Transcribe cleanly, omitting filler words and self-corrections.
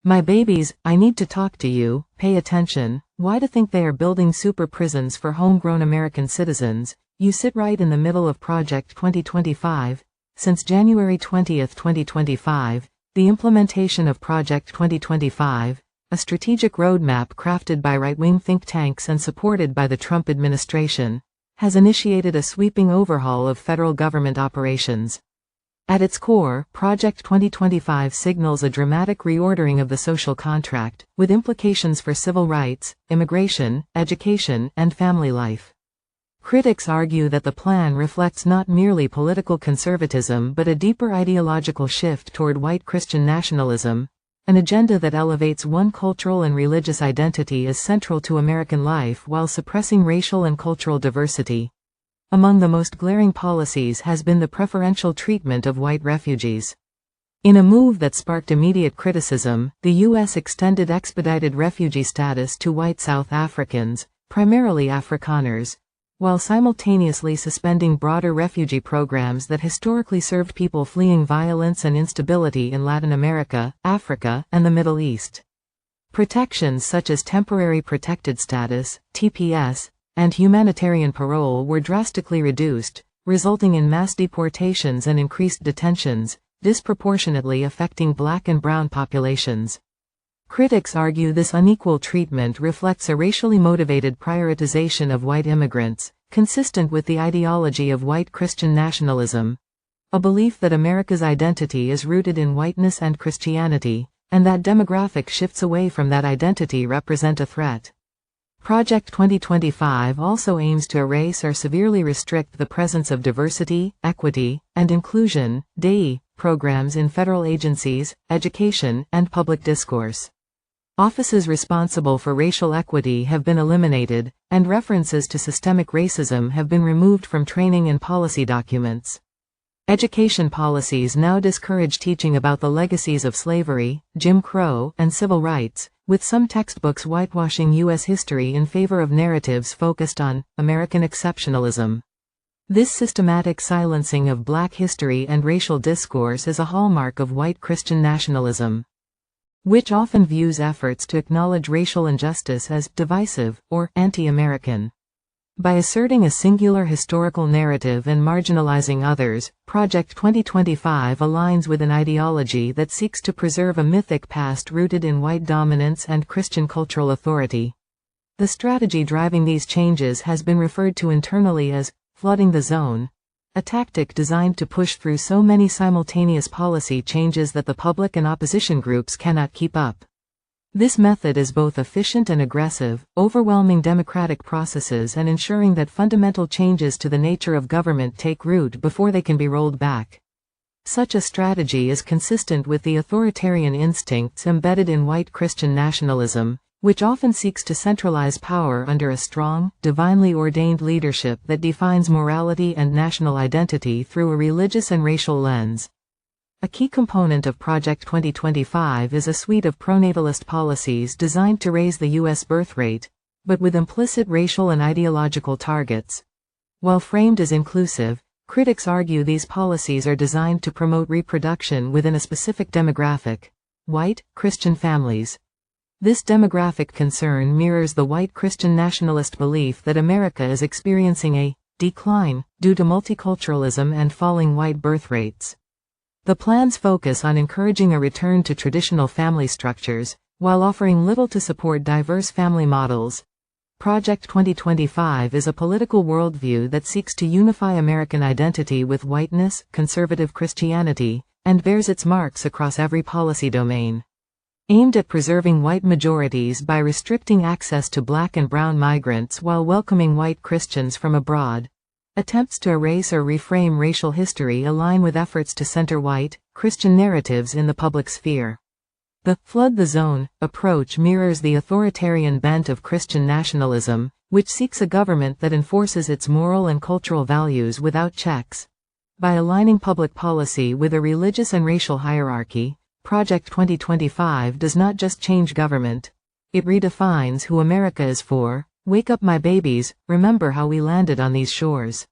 My babies, I need to talk to you, pay attention. Why to think they are building super prisons for homegrown American citizens? You sit right in the middle of Project 2025. Since January 20, 2025, the implementation of Project 2025, a strategic roadmap crafted by right-wing think tanks and supported by the Trump administration, has initiated a sweeping overhaul of federal government operations. At its core, Project 2025 signals a dramatic reordering of the social contract, with implications for civil rights, immigration, education, and family life. Critics argue that the plan reflects not merely political conservatism but a deeper ideological shift toward white Christian nationalism, an agenda that elevates one cultural and religious identity as central to American life while suppressing racial and cultural diversity. Among the most glaring policies has been the preferential treatment of white refugees. In a move that sparked immediate criticism, the U.S. extended expedited refugee status to white South Africans, primarily Afrikaners, while simultaneously suspending broader refugee programs that historically served people fleeing violence and instability in Latin America, Africa, and the Middle East. Protections such as temporary protected status, TPS, and humanitarian parole were drastically reduced, resulting in mass deportations and increased detentions, disproportionately affecting black and brown populations. Critics argue this unequal treatment reflects a racially motivated prioritization of white immigrants, consistent with the ideology of white Christian nationalism, a belief that America's identity is rooted in whiteness and Christianity, and that demographic shifts away from that identity represent a threat. Project 2025 also aims to erase or severely restrict the presence of diversity, equity, and inclusion (DEI) programs in federal agencies, education, and public discourse. Offices responsible for racial equity have been eliminated, and references to systemic racism have been removed from training and policy documents. Education policies now discourage teaching about the legacies of slavery, Jim Crow, and civil rights, with some textbooks whitewashing U.S. history in favor of narratives focused on American exceptionalism. This systematic silencing of black history and racial discourse is a hallmark of white Christian nationalism, which often views efforts to acknowledge racial injustice as divisive or anti-American. By asserting a singular historical narrative and marginalizing others, Project 2025 aligns with an ideology that seeks to preserve a mythic past rooted in white dominance and Christian cultural authority. The strategy driving these changes has been referred to internally as flooding the zone, a tactic designed to push through so many simultaneous policy changes that the public and opposition groups cannot keep up. This method is both efficient and aggressive, overwhelming democratic processes and ensuring that fundamental changes to the nature of government take root before they can be rolled back. Such a strategy is consistent with the authoritarian instincts embedded in white Christian nationalism, which often seeks to centralize power under a strong, divinely ordained leadership that defines morality and national identity through a religious and racial lens. A key component of Project 2025 is a suite of pronatalist policies designed to raise the U.S. birth rate, but with implicit racial and ideological targets. While framed as inclusive, critics argue these policies are designed to promote reproduction within a specific demographic: white, Christian families. This demographic concern mirrors the white Christian nationalist belief that America is experiencing a decline due to multiculturalism and falling white birth rates. The plans focus on encouraging a return to traditional family structures, while offering little to support diverse family models. Project 2025 is a political worldview that seeks to unify American identity with whiteness, conservative Christianity, and bears its marks across every policy domain. Aimed at preserving white majorities by restricting access to black and brown migrants while welcoming white Christians from abroad, attempts to erase or reframe racial history align with efforts to center white, Christian narratives in the public sphere. The flood the zone approach mirrors the authoritarian bent of Christian nationalism, which seeks a government that enforces its moral and cultural values without checks. By aligning public policy with a religious and racial hierarchy, Project 2025 does not just change government. It redefines who America is for. Wake up, my babies, remember how we landed on these shores.